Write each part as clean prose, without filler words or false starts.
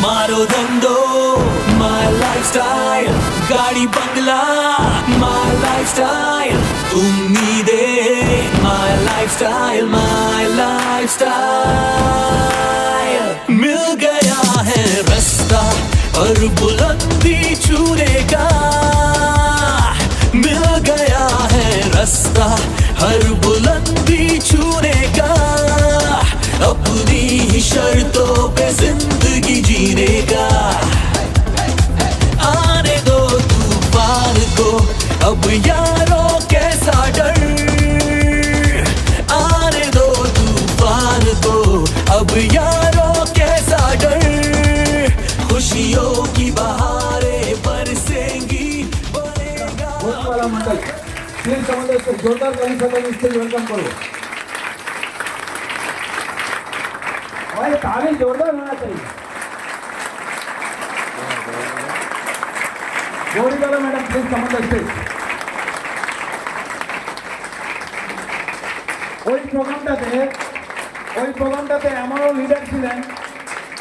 Marodando, my lifestyle, Gadi Bangla, my lifestyle, Ummide, my lifestyle, my lifestyle. मिल गया है रास्ता और बुलंदी छूने का, मिल गया है रास्ता हर बुलंदी छूने का, अपनी ही शर्तों पे जिंदगी जीने का। आने दो तूफान को अब यारों कैसा डर, आने दो तूफान को अब यारों कैसा डर, खुशियों की बहारें बरसेंगी बनेगा। मंडल प्लीज আমাদের জোরদার গালি সাথে স্টেজ ওয়েলকাম করব। भाई ताली जोरदार होना चाहिए। गौरी वाला madam please come on the stage. ওই প্রোগ্রামটাতে আমারও লিডার ছিলেন,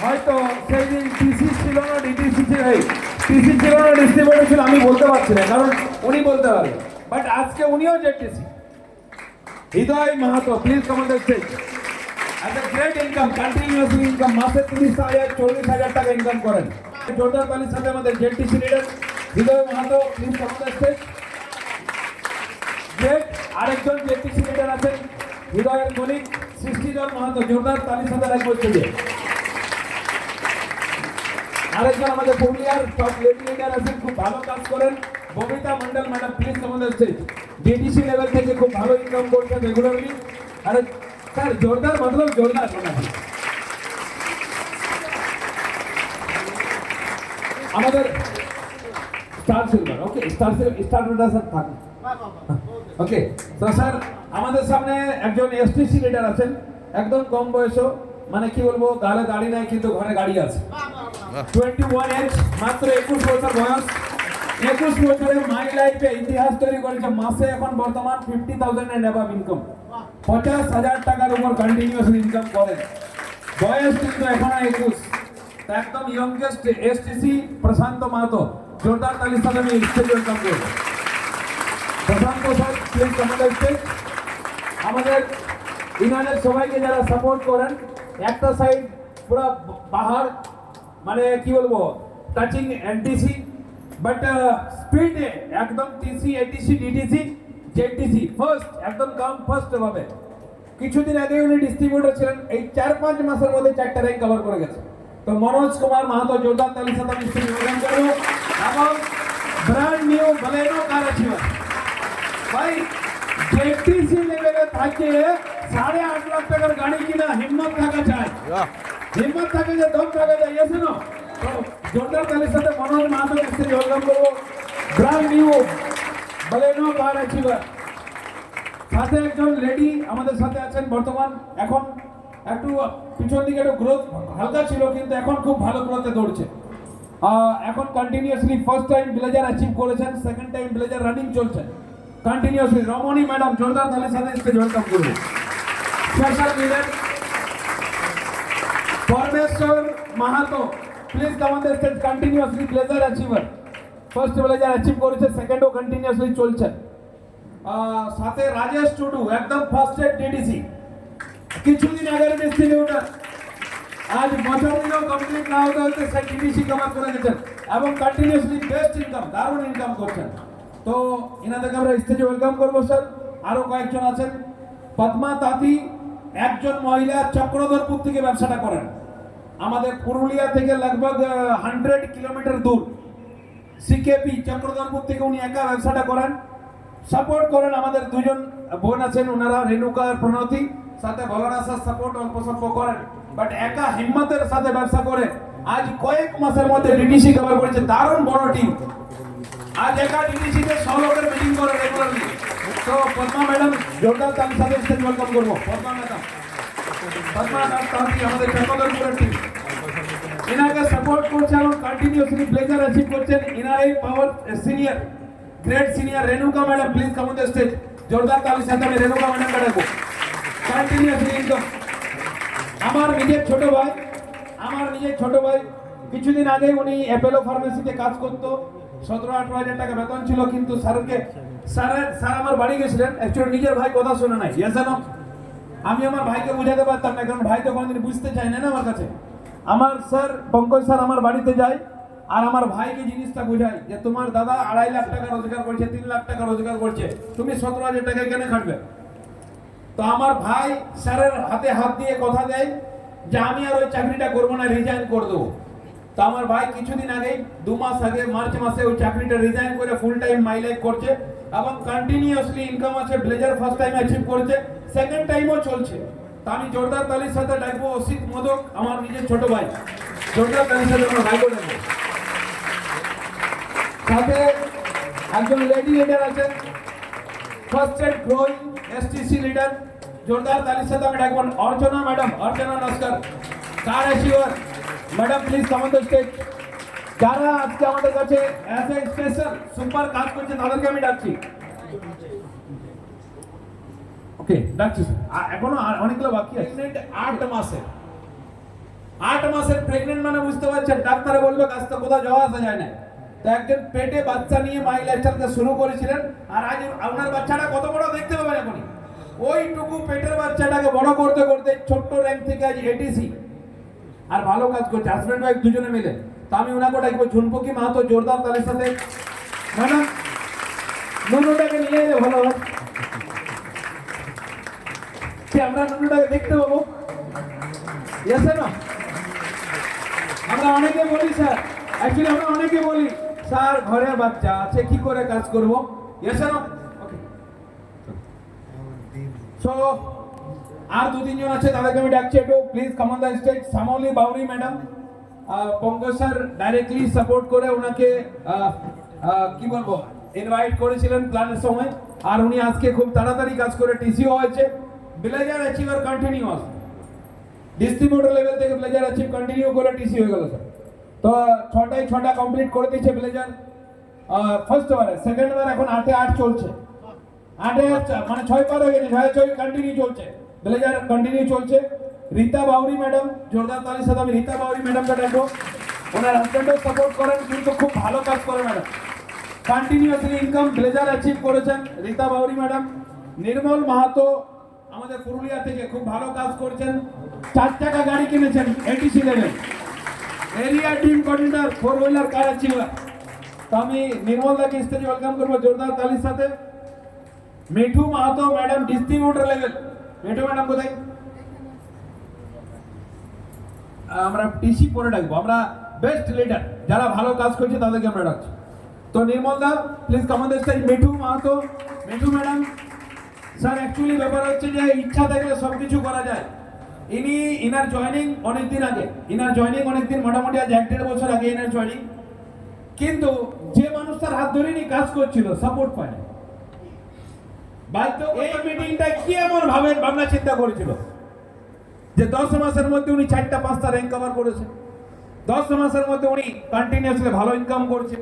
হয়তো সেই দিন টিসি ছিল না, ডিটিসি ছিল, টিসি ছিল না, ডিস্ট্রিবিউটর ছিল, আমি বলতে পারছি না, কারণ উনি বলতে পারেন, বাট আজকে উনিও JTC. Hriday Mahato please come on the stage. At a great income, continuously income, মাসে 30,000 40,000 টাকা ইনকাম করেন। জোরদার তালির সাথে আমাদের JTC leader Hriday Mahato please come on the stage. Great আরেকজন জেটিসি লিডার আছেন হৃদয়ের কলিগ সৃষ্টিধর মাহাতো, জোরদার তালির সাথে রাখবো স্টেজে। আরেকজন আমাদের পুরুলিয়ার টপ লেডি লিডার আছেন, খুব ভালো কাজ করেন, Babita Mondal madam please come on the stage. DTC level থেকে খুব ভালো ইনকাম করছেন রেগুলারলি। আরে স্যার জোরদার মতলব জোরদার শোনা। আমাদের স্টার সিলভার, ওকে স্টার স্টার স্যার থাকুন, ওকে। তো স্যার আমাদের সামনে একজন এসটিসি লিডার আছেন, একদম কম বয়স, মানে কি বলবো, গালে গাড়ি নাই কিন্তু ঘরে গাড়ি আছে। 21 এজ, মাত্র 21 বছর বয়স, 21 বছরে মাই লাইফে ইতিহাস তৈরি করেছে। মাসে এখন বর্তমান 50,000 এন্ড অ্যাবাভ ইনকাম, 50,000 টাকার উপর কন্টিনিউয়াসলি ইনকাম করেন। বয়স কিন্তু এখন 21, একদম ইয়ংগেস্ট এসটিসি প্রশান্ত মাহাতো, জোরদার তালির সাথে আমি স্টেজ ওয়েলকাম করব। Prashant sir please come on the stage. আমাদের ইনাদের সবাইকে যারা সাপোর্ট করেন, একটা সাইড পুরো পাহাড়, মানে কি বলবো, টাচিং এনটিসি, বাট স্পিডে একদম টিসি এটিসি ডিটিসি জেটিসি ফার্স্ট, একদম কাম ফার্স্ট ভাবে। কিছুদিন আগে উনি ডিস্ট্রিবিউটর ছিলেন, এই 4-5 মাসের মধ্যে 4টা র্যাঙ্ক কভার করে গেছে। তো মনোজ কুমার মাহাতো জোরদার তালির সাথে আমি ওয়েলকাম করব। এবং ব্র্যান্ড নিউ বলেনো কার অ্যাচিভার, ভাই জেটিসি লেভেলে থাকে 8.5 লাখ টাকার গাড়ি কিনা হিম্মত থাকা চাই, হিম্মত থাকে যে দম থাকা যায়, এসে না। তো জোরদার তালির সাথে মনোজ মাহাতো স্টেজে ওয়েলকাম করব। ব্র্যান্ড নিউ বলেনো কার অ্যাচিভার, সাথে একজন লেডি আমাদের সাথে আছেন বর্তমান, এখন একটু পিছন দিকে একটু গ্রোথ হালকা ছিল, কিন্তু এখন খুব ভালো গ্রোথে দৌড়ছে। এখন continuously first time blazer achieve করেছেন, সেকেন্ড টাইম ব্লেজার রানিং চলছে কন্টিনিউয়াসলি। রমণী ম্যাডাম জোরদার তালির সাথে স্টেজ ওয়েলকাম করব। স্পেশাল লিডার পরমেশ্বর Mahato please come on the stage, continuously blazer achiever, first blazer achieve করেছে, সেকেন্ডও কন্টিনিউয়াসলি চলছে। সাথে রাজেশ টুডু একদম ফার্স্ট এড ডিডিসি, কিছুদিন আগের ডিস্ট্রিবিউটর, আজ বছর দিনও কমপ্লিট না হতে হতে সেই ডিডিসি কভার করে গেছেন এবং কন্টিনিউয়াসলি বেস্ট ইনকাম, দারুণ ইনকাম করছেন। তো এনাদেরকে আমরা স্টেজে ওয়েলকাম করবো স্যার। আরো কয়েকজন আছেন, পদ্মা তাঁতি একজন মহিলা, চক্রধরপুর থেকে ব্যবসাটা করেন, আমাদের পুরুলিয়া থেকে লগভগ 100 কিলোমিটার দূর, সিকেপি চক্রধরপুর থেকে উনি একা ব্যবসাটা করেন, সাপোর্ট করেন। আমাদের দুজন বোন আছেন, ওনারা রেণুকা আর প্রণতি, সাথে ভলরাসার সাপোর্ট অল্প স্বল্প করেন, বাট একা হিম্মতের সাথে ব্যবসা করে আজ কয়েক মাসের মধ্যে ডিডিসি কভার করেছে, দারুণ বড় টিম। আজ একা ডিডিসি তে 100 লোকের মিটিং করে রেগুলারলি। তো পদ্মা ম্যাডাম জোরদার তালির সাথে স্টেজ ওয়েলকাম করবো। পদ্মা ম্যাডাম, পদ্মা ম্যাডাম আমাদের চক্রধরপুরের টিম, এনাকে সাপোর্ট করছে এবং কন্টিনিউয়াসলি ব্লেজার অ্যাচিভ করছেন। এনারই power senior, great senior Renuka madam please come on the stage. জোরদার তালির সাথে আমি রেণুকা ম্যাডামকে ডাকবো। Continuously income. আমার নিজের ছোট ভাই কিছুদিন আগে উনি অ্যাপেলো ফার্মেসিতে কাজ করতো, 17-18 হাজার টাকা বেতন ছিল, কিন্তু স্যার আমার বাড়ি গেছিলেন, অ্যাকচুয়ালি নিজের ভাই কথা শোনে নাই, জানো আমি আমার ভাইকে বুঝাতে পারতাম না, কারণ ভাই তো কোনোদিন বুঝতে চায় না আমার কাছে। আমার স্যার পঙ্কজ স্যার আমার বাড়িতে যায় আর আমার ভাইকে জিনিসটা বোঝায় যে তোমার দাদা 2.5 লাখ টাকা রোজগার করছে, 3 লাখ টাকা রোজগার করছে, তুমি 17 হাজার টাকা কেন খাটবে? তো আমার ভাই স্যারের হাতে হাত দিয়ে কথা দেয় যে আমি আর ওই চাকরিটা করবো না, রিজাইন করে দেবো। তো আমার ভাই কিছুদিন আগে 2 মাস আগে মার্চ মাসে ওই চাকরিটা রিজাইন করে ফুল টাইম মাই লাইফ করছে এবং কন্টিনিউয়াসলি ইনকাম আছে। ব্লেজার ফার্স্ট টাইম অ্যাচিভ করেছে, সেকেন্ড টাইমও চলছে। তো আমি জোরদার তালির সাথে ডাকবো অসিত মোদক, আমার নিজের ছোট ভাই, জোরদার তালির সাথে আমার ভাই করে দেবো। সাথে একজন লেডি লিডার আছে, first aid growing STC leader, জোরদার তালির সাথে আমি ডাকবো অর্চনা ম্যাডাম। অর্চনা নমস্কার, car achiever madam, please come on the stage. যারা আজকে আমাদের কাছে অ্যাজ এ স্পেশাল সুপার কাজ করছে তাদেরকে আমি ডাকছি। ওকে, ডাকছি। এখনো অনেকগুলো বাকি আছে। 8 মাসের প্রেগনেন্ট মানে বুঝতে পারছেন, ডাক্তারে বলবে কাজটা কোথাও যাওয়া আসা যায় না। তো একজন পেটে বাচ্চা নিয়ে মাই লাইফস্টাইলকে শুরু করেছিলেন, আর আজ আপনার বাচ্চাটা কত বড় দেখতে পাবেন এখনই। ওইটুকু পেটের বাচ্চাটাকে বড় করতে করতে ছোট্ট র্যাঙ্ক থেকে আজ এটিসি, আর ভালো কাজ করছে, হাজব্যান্ড ওয়াইফ দুজনে মিলে। তো আমি ওনাকে ডাকবো ঝুনপুকি মাহাতো, জোরদার তালের সাথে। ম্যাডাম নুনুটাকে নিয়ে এলে ভালো হয়, আমরা নুনুটাকে দেখতে পাবো। না আমরা অনেকে বলি স্যার, অ্যাকচুয়ালি আমরা অনেকে বলি স্যার ঘরে বাচ্চা আছে কি করে কাজ করবো। সো আর 2-3 জন আছে, তাদেরকে আমি ডাকছি একটু, please come on the stage. Samli Bauri madam, Pankaj sir directly support করে ওনাকে কি বলবো ইনভাইট করেছিলেন প্ল্যানের সময়, আর উনি আজকে খুব তাড়াতাড়ি কাজ করে টিসিও হয়েছে। Blazer achiever continuous, distributor level থেকে ব্লেজার অ্যাচিভ কন্টিনিউ করে টিসি হয়ে গেল স্যার। তো 6টা কমপ্লিট করে দিয়েছে ব্লেজার ফার্স্ট বারে, সেকেন্ড বার এখন 8 চলছে, 8 মানে 6 পার হয়ে গেছে, 6 কন্টিনিউ চলছে, ব্লেজার কন্টিনিউ চলছে। রীতা বাউরি ম্যাডাম, জোরদার তালির সাথে আমি রীতা বাউরি ম্যাডামকে ডাকবো। ওনার হাজব্যান্ডও সাপোর্ট করেন, কিন্তু খুব ভালো কাজ করে madam, continuously income blazer achieve করেছেন রীতা বাউরি ম্যাডাম। নির্মল মাহাতো আমাদের পুরুলিয়া থেকে খুব ভালো কাজ করছেন, 4 চাকা গাড়ি কিনেছেন ATC level, area team coordinator 4 wheeler car achiever. তো আমি নির্মল দাকে স্টেজে ওয়েলকাম করবো জোরদার তালির সাথে। Mithu Mahato madam, distributor level. Mithu madam কোথায়? আমরা টিসি পরে ডাকবো, আমরা বেস্ট লিডার যারা ভালো কাজ করছে তাদেরকে আমরা ডাকছি। তো Nirmal da please come on the stage. Mithu Mahato, Mithu madam. Sir actually ব্যাপার হচ্ছে যে ইচ্ছা থাকলে সবকিছু করা যায়। ইনার জয়েনিং অনেকদিন আগে, মোটামুটি আজ 1-1.5 বছর আগে ইনার জয়েনিং, কিন্তু যে মানুষ তার হাত ধরে নিয়ে কাজ করছিল সাপোর্ট পায় না। বাধ্য এই মিটিংটা কি এমন ভাবনা চিন্তা করেছিল যে 10 মাসের মধ্যে উনি 4টা-5টা র্যাঙ্ক কভার করেছে, 10 মাসের মধ্যে উনি কন্টিনিউয়াসলি ভালো ইনকাম করছে।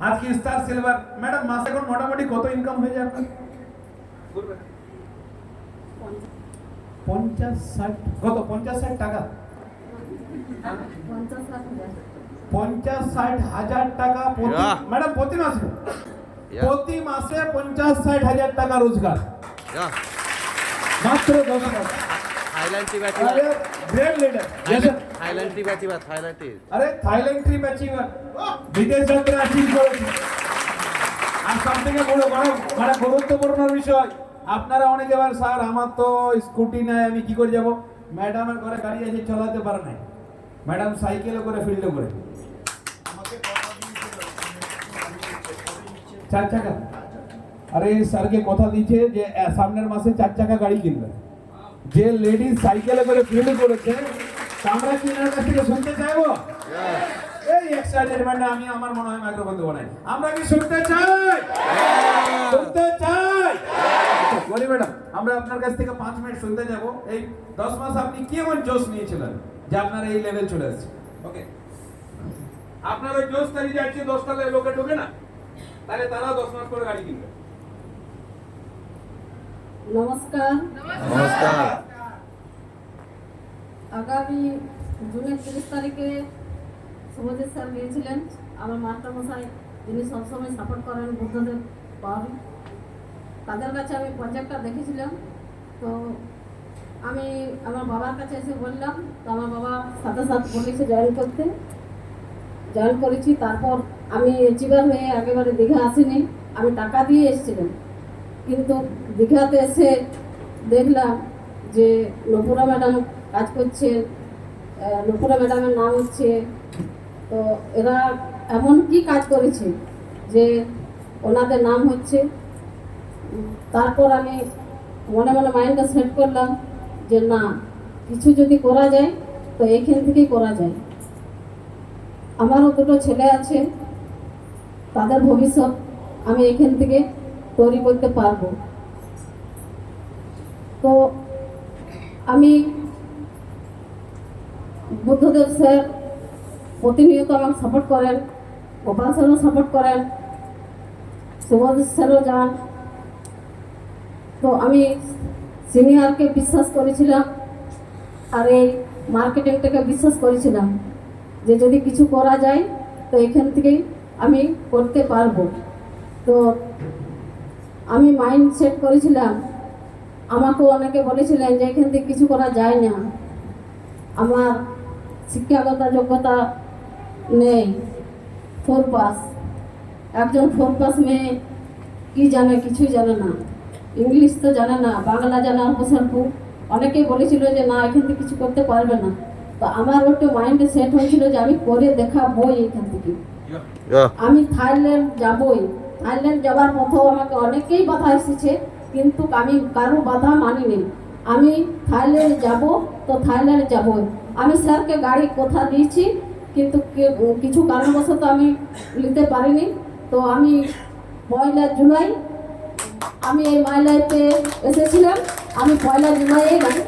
আজকে স্টার সিলভার ম্যাডাম, মাসে এখন মোটামুটি কত ইনকাম হয়ে যায় আপনার? 50-60 কত? 50-60 টাকা, 50-60 হাজার টাকা ম্যাডাম প্রতি মাসে, প্রতি মাসে 50-60 হাজার টাকা রোজগার, মাত্র 10 মাস। थाईलैंड ट्रिप अरे ग्रेट लीडर, थाईलैंड ट्रिप আরে থাইল্যান্ড ট্রিপ অ্যাচিভার, বিদেশ যাত্রা অ্যাচিভ করেছে। আর সবথেকে বড় গুরুত্বপূর্ণ বিষয়, আপনারা অনেকে বলেন স্যার আমার তো স্কুটি নাই, আমি কি করে যাব? ম্যাডামের ঘরে গাড়ি আছে, চালাতে পারে না, ম্যাডাম সাইকেলে করে ফিল্ডে করে 4 চাকা। আরে স্যারকে কথা দিয়েছে যে সামনের মাসে 4 চাকা গাড়ি কিনবে। যে লেডি সাইকেলে করে ফিল্ড করেছে, আমরা কি এর কাছ থেকে শুনতে চাইবো? এই এক্সাইটেডমেন্ট আমি আমার মনে হয় মাইক্রোফোন দেবো না, আমরা কি শুনতে চাই? শুনতে চাই। বলি ম্যাডাম, আমরা আপনার কাছ থেকে 5 মিনিট শুনতে যাব। এই 10 মাস আপনি কি এমন জোশ নিয়েছিলেন যে আপনার এই লেভেল চলে আসছে? ওকে, আপনার ওই জোশ তারি যাচ্ছে 10টা লোকে ঢোকে না, তাহলে তারা 10 মাস পরে গাড়ি কিনবে। নমস্কার। नमस्कार। আগামী জুনের 30 তারিখে শুভজিৎ স্যার গিয়েছিলেন, আমার মাস্টারমশাই যিনি সবসময় সাপোর্ট করেন বুদ্ধদেব পাল, তাদের কাছে আমি প্রজেক্টটা দেখেছিলাম। তো আমি আমার বাবার কাছে এসে বললাম, তো আমার বাবা সাথে সাথে বলেছে জয়েন করেছি। তারপর আমি চিবার হয়ে একেবারে দীঘা আসিনি, আমি টাকা দিয়ে এসেছিলাম। কিন্তু দীঘাতে এসে দেখলাম যে নপুরা ম্যাডাম কাজ করছে, নপুরা ম্যাডামের নাম হচ্ছে। তো এরা এমন কি কাজ করেছে যে ওনাদের নাম হচ্ছে। তারপর আমি মনে মনে মাইন্ডটা সেট করলাম যে না, কিছু যদি করা যায় তো এইখান থেকেই করা যায়। আমারও দুটো ছেলে আছে, তাদের ভবিষ্যৎ আমি এখান থেকে তৈরি করতে পারবো। তো আমি বুদ্ধদেব স্যার প্রতিনিয়ত আমাকে সাপোর্ট করেন, গোপাল স্যারও সাপোর্ট করেন, শুভজিৎ স্যারও যান। তো আমি সিনিয়রকে বিশ্বাস করেছিলাম আর এই মার্কেটিংটাকে বিশ্বাস করেছিলাম যে যদি কিছু করা যায় তো এখান থেকেই আমি করতে পারবো। তো আমি মাইন্ড সেট করেছিলাম। আমাকেও অনেকে বলেছিলেন যে এখান থেকে কিছু করা যায় না, আমার শিক্ষাগত যোগ্যতা নেই, 4 পাস। একজন 4 পাস মেয়ে কি জানে? কিছুই জানে না, ইংলিশ তো জানে না, বাংলা জানে অল্প স্বল্প। অনেকেই বলেছিল যে না, এখান থেকে কিছু করতে পারবে না। তো আমার একটু মাইন্ডে সেট হয়েছিল যে আমি করে দেখাবই এখান থেকে। আমি থাইল্যান্ড যাবই। থাইল্যান্ড যাওয়ার পথেও আমাকে অনেকেই বাধা এসেছে, কিন্তু আমি কারো বাধা মানিনি। আমি থাইল্যান্ড যাব তো থাইল্যান্ড যাবই। আমি স্যারকে গাড়ি কথা দিয়েছি, কিন্তু কিছু কারণবশত আমি নিতে পারিনি। তো আমি 1 জুলাই আমি এই মাই লাইফে এসেছিলাম। আমি 1 জুলাই গাড়ি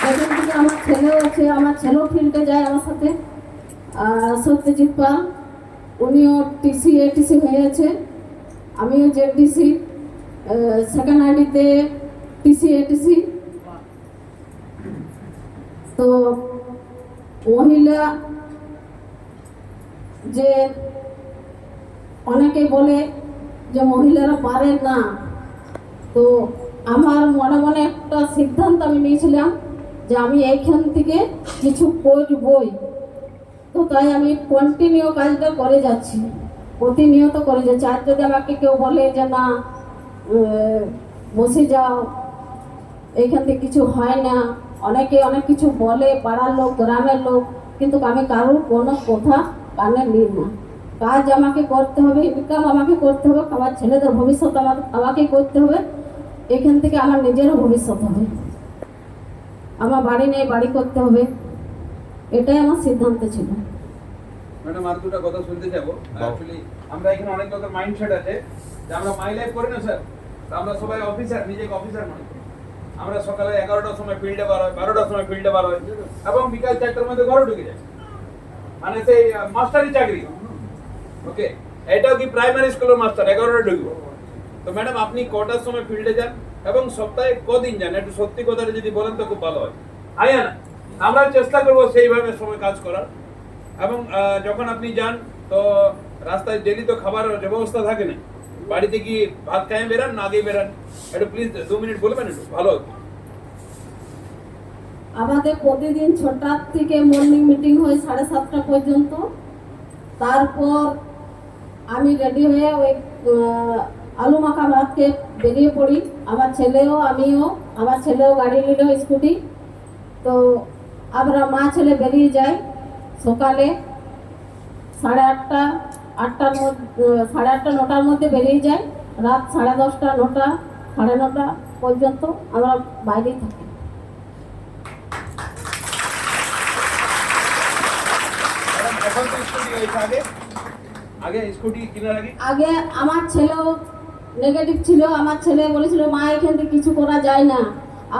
এখান থেকে আমার ছেলেও আছে, আমার ছেলেও ফিল্ডে যায় আমার সাথে। সত্যজিৎ পাল, উনিও এটিসি হয়েছে, আমিও জেডিসি, সেকেন্ড আইডিতে এটিসি। তো মহিলা যে অনেকে বলে যে মহিলারা পারে না, তো আমার মনে মনে একটা সিদ্ধান্ত আমি নিয়েছিলাম যে আমি এইখান থেকে কিছু করবই। তো তাই আমি কন্টিনিউ কাজটা করে যাচ্ছি, প্রতিনিয়ত করে যাচ্ছি। আর যদি আমাকে কেউ বলে যে না বসে যাও, এইখান থেকে কিছু হয় না, অনেকে অনেক কিছু বলে, পাড়ার লোক, গ্রামের লোক, কিন্তু আমি কারোর কোনো কথা কানে নিই না। কাজ আমাকে করতে হবে, ইনকাম আমাকে করতে হবে, আমার ছেলেদের ভবিষ্যৎ আমাকে করতে হবে। এখান থেকে আমার নিজেরও ভবিষ্যৎ হবে, আমার বাড়ি নেই, বাড়ি করতে হবে। এটাই আমার সিদ্ধান্ত ছিল। ম্যাডাম আর দুটো কথা শুনতে যাবো। অ্যাকচুয়ালি আমরা এখানে অনেক লোকের মাইন্ডসেট আছে যে আমরা মাই লাইফ করি না স্যার, আমরা সবাই অফিসার, নিজেকে অফিসার মনে করি। আমরা সকালে 11টার সময় ফিল্ডে বার হয়, 12টার সময় ফিল্ডে বার হয় এবং বিকাল 4টার মধ্যে ঘরে ঢুকে যায়, মানে সেই মাস্টারি চাকরি। ওকে, এটাও কি প্রাইমারি স্কুলের মাস্টার 11টায় ঢুকবো। তো ম্যাডাম আপনি কটার সময় ফিল্ডে যান এবং সপ্তাহে কদিন যান? একটু সত্যি কথাটা যদি বলেন তো খুব ভালো হয়। আয়া না, আমরা চেষ্টা করবো সেইভাবে সময় কাজ করার। এবং যখন আপনি যান তো রাস্তায় ডেলি তো খাবারের ব্যবস্থা থাকে না, বাড়িতে কি ভাত খাইয়ে বেরান না আগে বেরান? একটু প্লিজ 2 মিনিট বলবেন, একটু ভালো হতো। আমাদের প্রতিদিন 6টার থেকে মর্নিং মিটিং হয় 7:30 পর্যন্ত। তারপর আমি রেডি হয়ে ওই আলু মাখা ভাত খেয়ে বেরিয়ে পড়ি। আমার ছেলেও, আমিও, আমার ছেলেও গাড়ি নিল, স্কুটি। তো আমরা মা ছেলে বেরিয়ে যাই সকালে 8:30, 8টার মধ্যে, 8:30, 9টার মধ্যে বেরিয়ে যাই। রাত 10:30, 9টা, 9:30 পর্যন্ত আমরা বাইরেই থাকি। আগে আমার ছেলেও নেগেটিভ ছিল। আমার ছেলে বলেছিল মা এখান থেকে কিছু করা যায় না।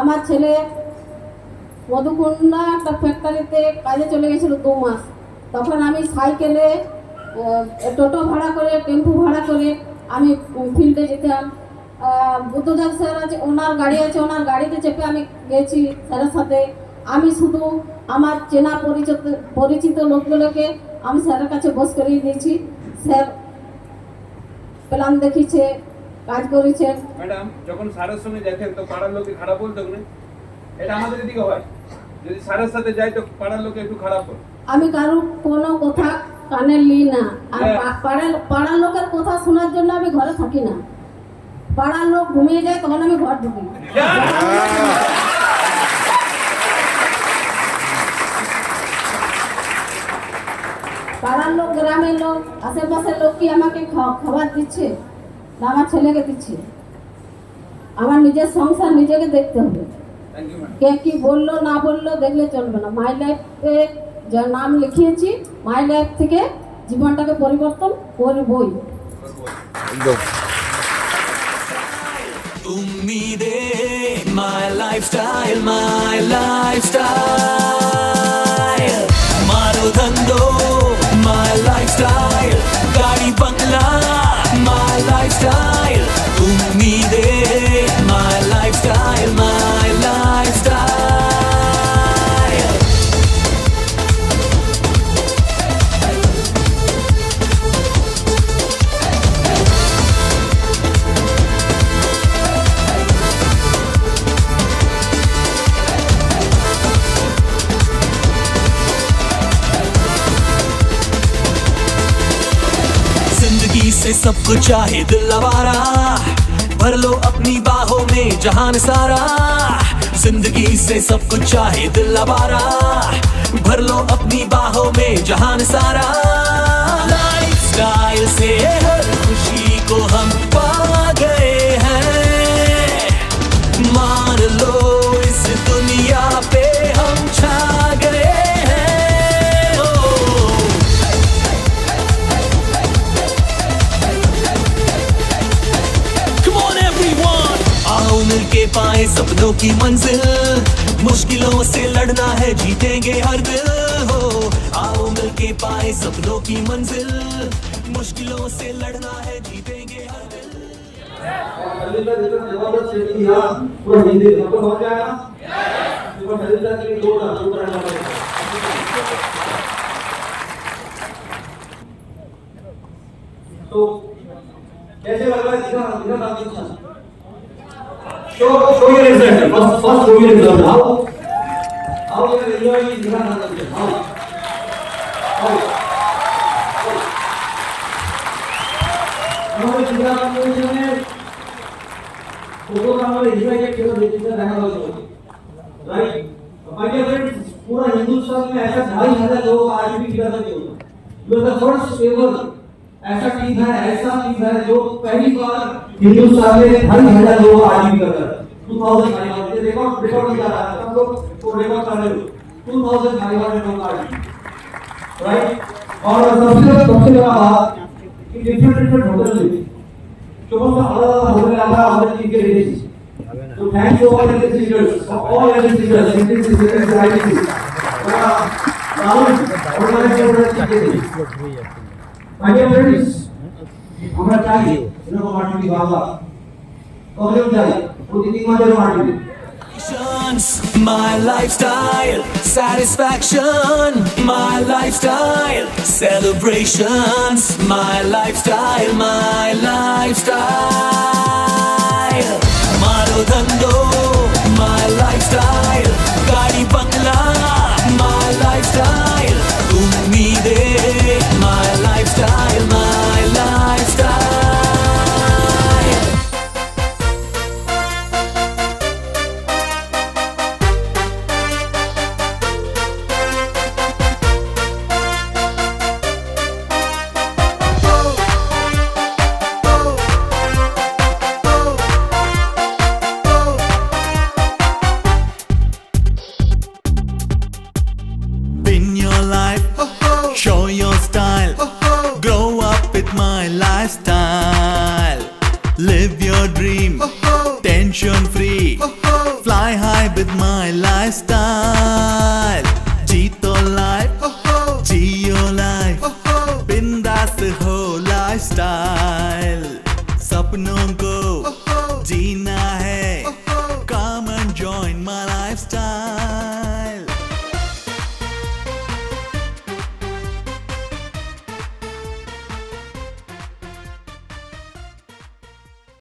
আমার ছেলে মধুকুন্ডা একটা ফ্যাক্টরিতে কাজে চলে গেছিল 2 মাস। তখন আমি সাইকেলে, টোটো ভাড়া করে, টেম্পু ভাড়া করে আমি ফিল্ডে যেতাম। বুদ্ধদেব স্যার আছে, ওনার গাড়ি আছে, ওনার গাড়িতে চেপে আমি গেছি স্যারের সাথে। আমি শুধু আমার চেনা পরিচিত লোকগুলোকে আমি স্যারের কাছে বস করিয়ে দিয়েছি। স্যার প্ল্যান দেখিয়েছে, কাজ করেছেন। ম্যাডাম যখন স্যারের সঙ্গে যেতেন তো পাড়ার লোকে খারাপ বলতো না? এটা আমাদের এদিকে হয়, যদি স্যারের সাথে যাই তো পাড়ার লোকে একটু খারাপ হয়। আমি কারোর কোনো কথা কানে লি না, আর হ্যাঁ। পাড়ার লোকের কথা শোনার জন্য আমি ঘরে থাকি না। পাড়ার লোক ঘুমিয়ে যায় তখন আমি ঘর ঢুকি। পাড়ার লোক, গ্রামের লোক, আশেপাশের লোক কি আমাকে খাবার দিচ্ছে না আমার ছেলেকে দিচ্ছে? আমার নিজের সংসার নিজেকে দেখতে হবে। Thank you madam. কে কি বললো না বললো দেখলে চলবে না। মাই লাইফে যা নাম লিখিয়েছি, মাই লাইফ থেকে জীবনটাকে পরিবর্তন করবই। उम्मीदें my lifestyle मारो धंधो my lifestyle गाड़ी बंगला my lifestyle उम्मीदें my lifestyle जिंदगी से सब कुछ चाहे दिल आवारा भर लो अपनी बाहों में जहान सारा जिंदगी से सब कुछ चाहे दिल आवारा भर लो अपनी बाहों में जहान सारा लाइफस्टाइल से हर खुशी को हम पा गए हैं मान लो इस दुनिया पे हम छा गए हैं ओ। Come on everyone आओ मिलके पाए सपनों की मंजिल मुश्किलों से लड़ना है जीतेंगे हर दिल हो आओ मिलके पाए सपनों की मंजिल मुश्किलों से लड़ना है जीतेंगे हर दिल पूरा हिंदी सबको समझ आया ना? तो शरीर के लिए दो रहना पड़ेगा। तो कैसे लग रहा है दिखा दिखा दिखा show your result first show your result how you are enjoying दिखा ना how हमारे दिखा कंपटीशन में फोटो का हमारे एंजॉय के केवल देखने रहना होगा राइट माय डियर फ्रेंड्स पूरा हिंदुस्तान में ऐसा 2,500 लोग आज भी दिखा सकते हो you are the first ever ऐसा टीम है जो पहली बार हिंदुस्तान में 2,500 लोग आज भी कर रहे हैं 2005 ये रिकॉर्ड नहीं आ रहा है सब लोग को रिकॉर्ड कर रहे हो 2005 लोग आज राइट और सबसे बड़ा बात कि डिफरेंट होटल में जो बहुत अलग होटल हमारा हमारे टीम के लिए तो thank you all the leaders all the leaders in this IT Rahul organisation My dear friends, আমরা চাই এরকম মার্কেটিং বাংলা কবে চাই প্রতিদিন মাঝে marketing My lifestyle, satisfaction, my lifestyle, celebrations, my lifestyle, Maro dhando, my lifestyle, gaadi bangla, my lifestyle, ummeedin, my lifestyle, Pin your life, show your style, grow up with my lifestyle. Live your dream, tension free, fly high with my lifestyle. Jeeto life, Geo life, bindaas ho lifestyle. सपनों को